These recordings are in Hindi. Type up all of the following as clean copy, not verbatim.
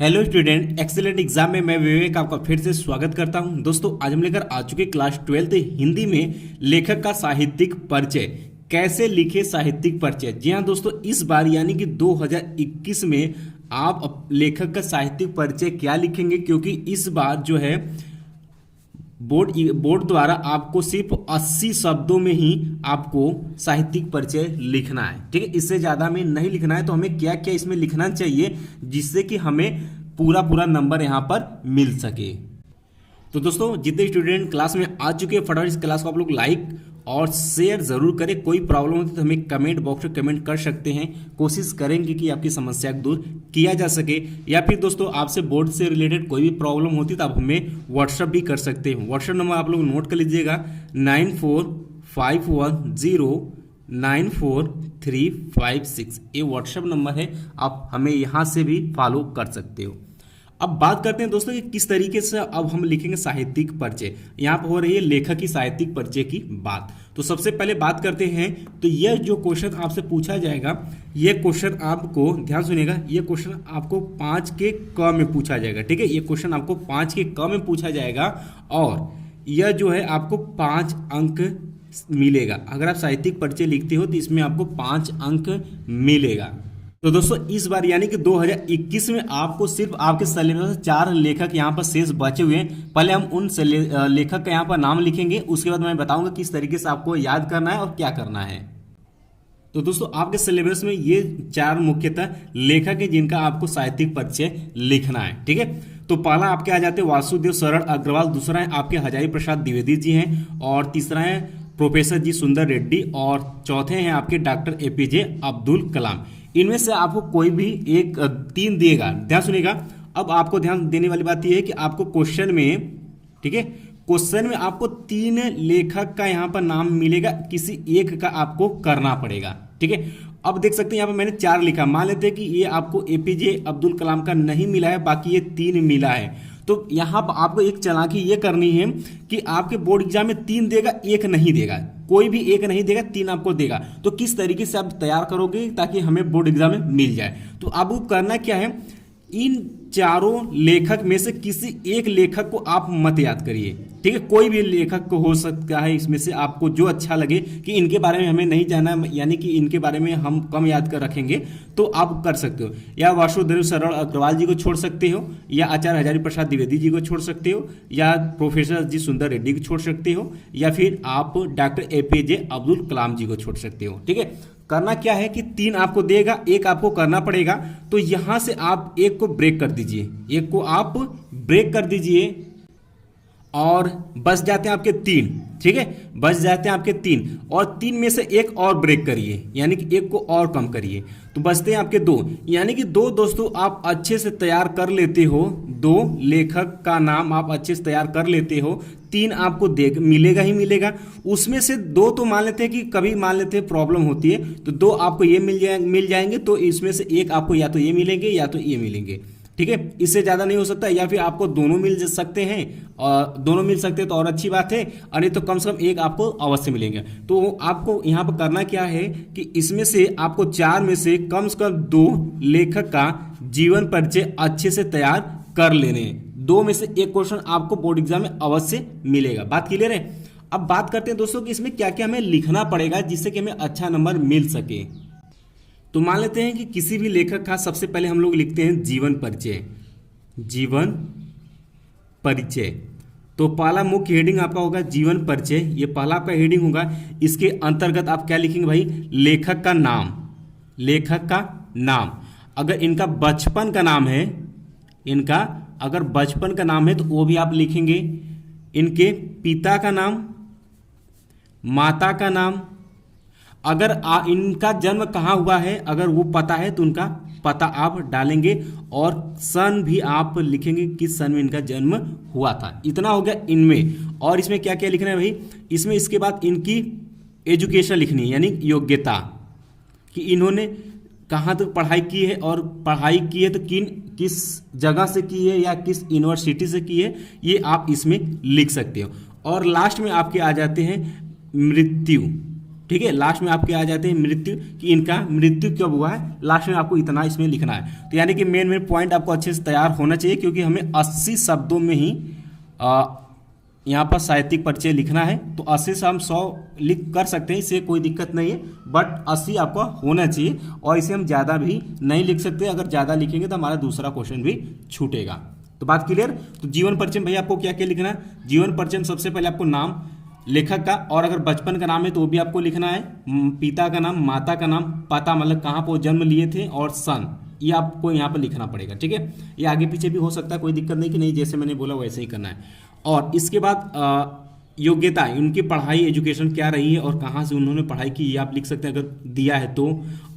हेलो स्टूडेंट, एक्सीलेंट एग्जाम में मैं विवेक आपका फिर से स्वागत करता हूं। दोस्तों आज हम लेकर आ चुके क्लास 12 हिंदी में लेखक का साहित्यिक परिचय। कैसे लिखे साहित्यिक परिचय। जी हाँ दोस्तों, इस बार यानी कि 2021 में आप लेखक का साहित्यिक परिचय क्या लिखेंगे, क्योंकि इस बार जो है बोर्ड द्वारा आपको सिर्फ 80 शब्दों में ही आपको साहित्यिक परिचय लिखना है। ठीक है, इससे ज़्यादा में नहीं लिखना है। तो हमें क्या क्या इसमें लिखना चाहिए जिससे कि हमें पूरा नंबर यहाँ पर मिल सके। तो दोस्तों जितने स्टूडेंट क्लास में आ चुके हैं, फटाफट इस क्लास को आप लोग लाइक और शेयर जरूर करें। कोई प्रॉब्लम होती है तो हमें कमेंट बॉक्स में कमेंट कर सकते हैं। कोशिश करेंगे कि आपकी समस्या को दूर किया जा सके। या फिर दोस्तों आपसे बोर्ड से रिलेटेड कोई भी प्रॉब्लम होती है तो आप हमें व्हाट्सअप भी कर सकते हैं। व्हाट्सअप नंबर आप लोग नोट कर लीजिएगा 9451094356। ये व्हाट्सअप नंबर है, आप हमें यहाँ से भी फॉलो कर सकते हो। अब बात करते हैं दोस्तों कि किस तरीके से अब हम लिखेंगे साहित्यिक परिचय। यहाँ पर हो रही है लेखक की साहित्यिक परिचय की बात। तो सबसे पहले बात करते हैं, तो यह जो क्वेश्चन आपसे पूछा जाएगा, यह क्वेश्चन आपको ध्यान सुनिएगा, यह क्वेश्चन आपको 5 के क में पूछा जाएगा। ठीक है, यह क्वेश्चन आपको 5 के क में पूछा जाएगा और यह जो है आपको 5 अंक मिलेगा। अगर आप साहित्यिक परिचय लिखते हो तो इसमें आपको 5 अंक मिलेगा। तो दोस्तों इस बार यानी कि 2021 में आपको सिर्फ आपके सिलेबस से 4 लेखक यहाँ पर शेष बचे हुए हैं। पहले हम उन लेखक का यहाँ पर नाम लिखेंगे, उसके बाद मैं बताऊंगा किस तरीके से आपको याद करना है और क्या करना है। तो दोस्तों आपके सिलेबस में ये 4 मुख्यतः लेखक है जिनका आपको साहित्यिक परिचय लिखना है। ठीक है, तो पहला आपके आ जाते हैं वासुदेव शरण अग्रवाल, दूसरा है आपके हजारी प्रसाद द्विवेदी जी हैं, और तीसरा है प्रोफेसर जी सुंदर रेड्डी, और चौथे हैं आपके डॉक्टर एपीजे अब्दुल कलाम। इनमें से आपको कोई भी एक 3 दिएगा। ध्यान सुनिएगा। अब आपको ध्यान देने वाली बात यह है कि आपको क्वेश्चन में, ठीक है, क्वेश्चन में आपको 3 लेखक का यहाँ पर नाम मिलेगा, किसी एक का आपको करना पड़ेगा। ठीक है, अब देख सकते हैं यहाँ पर मैंने 4 लिखा। मान लेते हैं कि ये आपको एपीजे अब्दुल कलाम का नहीं मिला है, बाकी ये 3 मिला है। तो यहाँ पर आपको एक चालाकी ये करनी है कि आपके बोर्ड एग्जाम में 3 देगा, 1 नहीं देगा, कोई भी 1 नहीं देगा, 3 आपको देगा। तो किस तरीके से आप तैयार करोगे ताकि हमें बोर्ड एग्जाम में मिल जाए। तो आपको करना क्या है, इन 4 लेखक में से किसी एक लेखक को आप मत याद करिए। ठीक है, कोई भी लेखक को हो सकता है इसमें से, आपको जो अच्छा लगे कि इनके बारे में हमें नहीं जानना, यानी कि इनके बारे में हम कम याद कर रखेंगे, तो आप कर सकते हो। या वासुदेव शरण अग्रवाल जी को छोड़ सकते हो, या आचार्य हजारी प्रसाद द्विवेदी जी को छोड़ सकते हो, या प्रोफेसर जी सुंदर रेड्डी को छोड़ सकते हो, या फिर आप डॉक्टर एपीजे अब्दुल कलाम जी को छोड़ सकते हो। ठीक है, करना क्या है कि 3 आपको देगा, 1 आपको करना पड़ेगा। तो यहां से आप 1 को ब्रेक कर दीजिए, 1 को आप ब्रेक कर दीजिए और बच जाते हैं आपके 3। ठीक है, बच जाते हैं आपके 3, और 3 में से 1 और ब्रेक करिए, यानी कि 1 को और कम करिए, तो बचते हैं आपके 2। यानी कि 2 दोस्तों आप अच्छे से तैयार कर लेते हो, 2 लेखक का नाम आप अच्छे से तैयार कर लेते हो, 3 आपको मिलेगा ही मिलेगा। उसमें से 2 तो मान लेते हैं कि कभी मान लेते हैं प्रॉब्लम होती है, तो 2 आपको ये मिल जाएंगे। तो इसमें से 1 आपको या तो ये मिलेंगे या तो ये मिलेंगे। ठीक है, इससे ज़्यादा नहीं हो सकता, या फिर आपको दोनों मिल सकते हैं, और दोनों मिल सकते हैं तो और अच्छी बात है, और नहीं तो कम से कम 1 आपको अवश्य मिलेंगे। तो आपको यहाँ पर करना क्या है कि इसमें से आपको 4 में से कम 2 लेखक का जीवन परिचय अच्छे से तैयार कर लेने हैं। 2 में से 1 क्वेश्चन आपको बोर्ड एग्जाम में अवश्य मिलेगा। बात क्लियर है। अब बात करते हैं दोस्तों कि इसमें क्या क्या हमें लिखना पड़ेगा जिससे कि हमें अच्छा नंबर मिल सके। तो मान लेते हैं कि किसी भी लेखक का सबसे पहले हम लोग लिखते हैं जीवन परिचय। जीवन परिचय, तो पहला मुख्य हेडिंग आपका होगा जीवन परिचय, ये पहला आपका हेडिंग होगा। इसके अंतर्गत आप क्या लिखेंगे भाई, लेखक का नाम। लेखक का नाम, अगर इनका बचपन का नाम है, इनका अगर बचपन का नाम है तो वो भी आप लिखेंगे। इनके पिता का नाम, माता का नाम, अगर इनका जन्म कहाँ हुआ है अगर वो पता है तो उनका पता आप डालेंगे, और सन भी आप लिखेंगे किस सन में इनका जन्म हुआ था। इतना हो गया इनमें। और इसमें क्या क्या लिखना है भाई, इसमें इसके बाद इनकी एजुकेशन लिखनी है, यानी योग्यता, कि इन्होंने कहाँ तक पढ़ाई की है, और पढ़ाई की है तो किस जगह से की है या किस यूनिवर्सिटी से की है, ये आप इसमें लिख सकते हो। और लास्ट में आपके आ जाते हैं मृत्यु। ठीक ठीक है, लास्ट में आपके आ जाते हैं मृत्यु, कि इनका मृत्यु कब हुआ है, लास्ट में आपको इतना इसमें लिखना है। तो यानी कि मेन पॉइंट आपको अच्छे से तैयार होना चाहिए, क्योंकि हमें 80 शब्दों में ही यहाँ पर साहित्यिक परिचय लिखना है। तो 80 से हम 100 लिख कर सकते हैं, इससे कोई दिक्कत नहीं है, बट 80 आपका होना चाहिए, और इसे हम ज़्यादा भी नहीं लिख सकते। अगर ज़्यादा लिखेंगे तो हमारा दूसरा क्वेश्चन भी छूटेगा। तो बात क्लियर। तो जीवन परिचय भैया आपको क्या क्या लिखना है? जीवन परिचय में सबसे पहले आपको नाम लेखक का, और अगर बचपन का नाम है तो वो भी आपको लिखना है, पिता का नाम, माता का नाम, पता मतलब कहाँ पर जन्म लिए थे, और सन, ये आपको यहाँ पर लिखना पड़ेगा। ठीक है, ये आगे पीछे भी हो सकता है, कोई दिक्कत नहीं कि नहीं जैसे मैंने बोला वैसे ही करना है। और इसके बाद योग्यता, उनकी पढ़ाई एजुकेशन क्या रही है और कहाँ से उन्होंने पढ़ाई की, ये आप लिख सकते हैं अगर दिया है तो।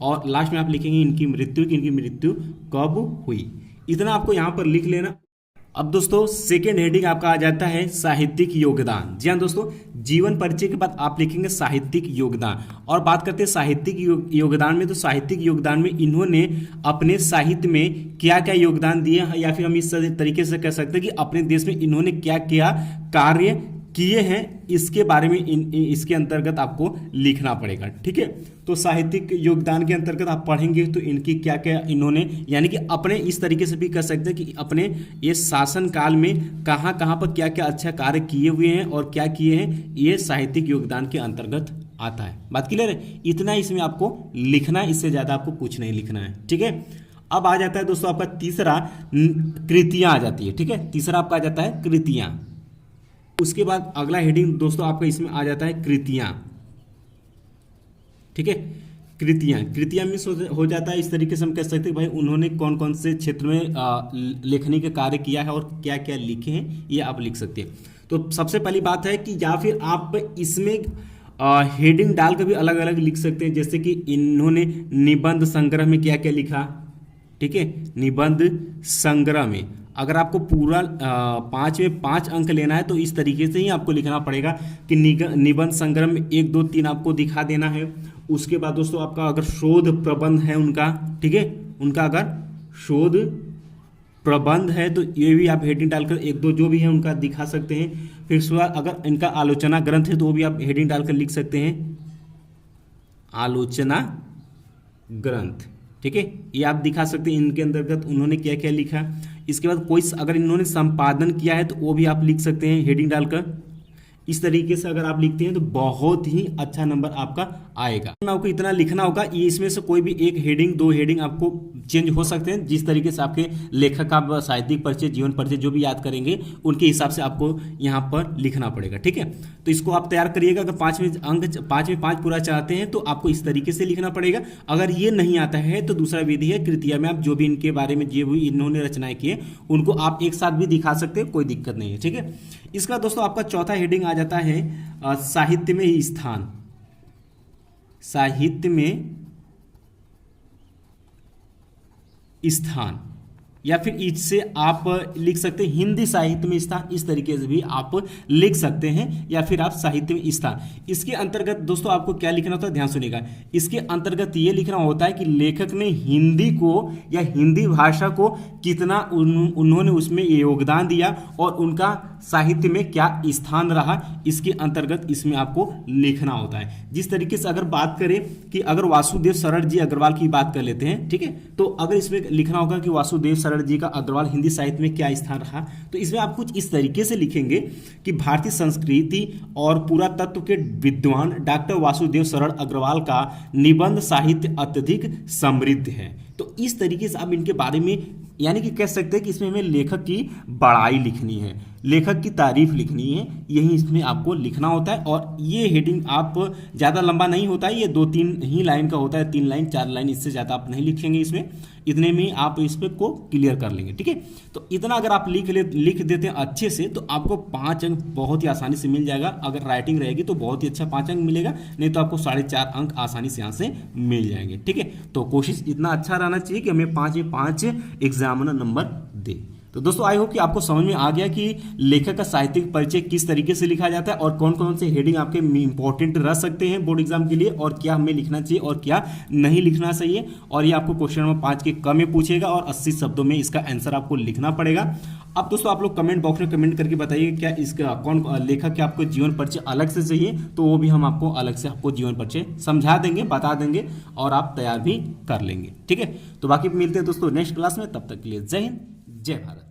और लास्ट में आप लिखेंगे इनकी मृत्यु, कि इनकी मृत्यु कब हुई। इतना आपको यहाँ पर लिख लेना। अब दोस्तों सेकेंड हेडिंग आपका आ जाता है साहित्यिक योगदान। जी हाँ दोस्तों, जीवन परिचय के बाद आप लिखेंगे साहित्यिक योगदान। और बात करते हैं साहित्यिक योगदान में, तो साहित्यिक योगदान में इन्होंने अपने साहित्य में क्या क्या योगदान दिए, या फिर हम इस तरीके से कह सकते हैं कि अपने देश में इन्होंने क्या क्या कार्य किए हैं, इसके बारे में इसके अंतर्गत आपको लिखना पड़ेगा। ठीक है, तो साहित्यिक योगदान के अंतर्गत आप पढ़ेंगे तो इनकी क्या क्या इन्होंने, यानी कि अपने इस तरीके से भी कह सकते हैं कि अपने ये शासन काल में कहाँ कहाँ पर क्या क्या अच्छा कार्य किए हुए हैं और क्या किए हैं, ये साहित्यिक योगदान के अंतर्गत आता है। बात क्लियर है? इतना इसमें आपको लिखना है, इससे ज़्यादा आपको कुछ नहीं लिखना है। ठीक है, अब आ जाता है दोस्तों आपका तीसरा, कृतियाँ आ जाती है। ठीक है, तीसरा आपका आ जाता है कृतियाँ। उसके बाद अगला हेडिंग दोस्तों आपका इसमें आ जाता है कृतियाँ। ठीक है, कृतियाँ में हो जाता है इस तरीके से हम कह सकते हैं भाई उन्होंने कौन कौन से क्षेत्र में लेखनी का कार्य किया है और क्या क्या लिखे हैं, ये आप लिख सकते हैं। तो सबसे पहली बात है कि या फिर आप इसमें हेडिंग डाल कर भी अलग अलग लिख सकते हैं, जैसे कि इन्होंने निबंध संग्रह में क्या क्या लिखा। ठीक है, निबंध संग्रह में अगर आपको पूरा 5 में 5 अंक लेना है तो इस तरीके से ही आपको लिखना पड़ेगा कि निबंध संग्रह में 1 2 3 आपको दिखा देना है। उसके बाद दोस्तों आपका अगर शोध प्रबंध है उनका, ठीक है, उनका अगर शोध प्रबंध है तो ये भी आप हेडिंग डालकर 1 2 जो भी है उनका दिखा सकते हैं। फिर उसके बाद अगर इनका आलोचना ग्रंथ है तो वो भी आप हेडिंग डालकर लिख सकते हैं, आलोचना ग्रंथ। ठीक है, ये आप दिखा सकते हैं इनके अंतर्गत उन्होंने क्या क्या लिखा। इसके बाद कोई अगर इन्होंने संपादन किया है तो वो भी आप लिख सकते हैं हेडिंग डालकर। इस तरीके से अगर आप लिखते हैं तो बहुत ही अच्छा नंबर आपका आएगा। आपको इतना लिखना होगा, ये इसमें से कोई भी एक हेडिंग 2 हेडिंग आपको चेंज हो सकते हैं, जिस तरीके से आपके लेखक का साहित्यिक परिचय, जीवन परिचय जो भी याद करेंगे उनके हिसाब से आपको यहाँ पर लिखना पड़ेगा। ठीक है, तो इसको आप तैयार करिएगा। अगर 5 में 5 पूरा चाहते हैं तो आपको इस तरीके से लिखना पड़ेगा। अगर ये नहीं आता है तो दूसरा विधि है कृतिया में आप जो भी इनके बारे में जो भी इन्होंने रचनाएं की है उनको आप एक साथ भी दिखा सकते हैं, कोई दिक्कत नहीं है। ठीक है, इसका दोस्तों आपका चौथा हेडिंग आ जाता है साहित्य में स्थान। साहित्य में स्थान, या फिर इससे आप लिख सकते हैं हिंदी साहित्य में स्थान, इस तरीके से भी आप लिख सकते हैं, या फिर आप साहित्य में स्थान। इसके अंतर्गत दोस्तों आपको क्या लिखना होता है, ध्यान सुनिएगा। इसके अंतर्गत ये लिखना होता है कि लेखक ने हिंदी को या हिंदी भाषा को कितना उन्होंने उसमें योगदान दिया और उनका साहित्य में क्या स्थान रहा, इसके अंतर्गत इसमें आपको लिखना होता है। जिस तरीके से अगर बात करें कि अगर वासुदेव सरल जी अग्रवाल की बात कर लेते हैं, ठीक है, तो अगर इसमें लिखना होगा कि वासुदेव सरल जी का अग्रवाल हिंदी साहित्य में क्या स्थान रहा, तो इसमें आप कुछ इस तरीके से लिखेंगे कि भारतीय संस्कृति और पुरातत्व के विद्वान डॉक्टर वासुदेव सरल अग्रवाल का निबंध साहित्य अत्यधिक समृद्ध है। तो इस तरीके से आप इनके बारे में यानी कि कह सकते हैं कि इसमें हमें लेखक की बड़ाई लिखनी है, लेखक की तारीफ लिखनी है, यही इसमें आपको लिखना होता है। और ये हेडिंग आप ज़्यादा लंबा नहीं होता है, ये 2-3 ही लाइन का होता है, 3 लाइन 4 लाइन, इससे ज़्यादा आप नहीं लिखेंगे इसमें, इतने में आप इस पे को क्लियर कर लेंगे। ठीक है, तो इतना अगर आप लिख देते हैं अच्छे से तो आपको 5 अंक बहुत ही आसानी से मिल जाएगा। अगर राइटिंग रहेगी तो बहुत ही अच्छा 5 अंक मिलेगा, नहीं तो आपको 4.5 अंक आसानी से यहाँ से मिल जाएंगे। ठीक है, तो कोशिश इतना अच्छा रहना चाहिए कि हमें 5 में 5 एग्जामिनर नंबर दे। तो तो दोस्तों आई होप कि आपको समझ में आ गया कि लेखक का साहित्यिक परिचय किस तरीके से लिखा जाता है और कौन कौन से हेडिंग आपके इंपॉर्टेंट रह सकते हैं बोर्ड एग्जाम के लिए, और क्या हमें लिखना चाहिए और क्या नहीं लिखना चाहिए। और ये आपको क्वेश्चन नंबर 5 के क में पूछेगा और 80 शब्दों में इसका आंसर आपको लिखना पड़ेगा। अब दोस्तों आप लोग कमेंट बॉक्स में कमेंट करके बताइए क्या इसका कौन लेखक के आपको जीवन परिचय अलग से चाहिए, तो वो भी हम आपको अलग से आपको जीवन परिचय समझा देंगे, बता देंगे और आप तैयार भी कर लेंगे। ठीक है, तो बाकी मिलते हैं दोस्तों नेक्स्ट क्लास में, तब तक के लिए जय हिंद जय भारत।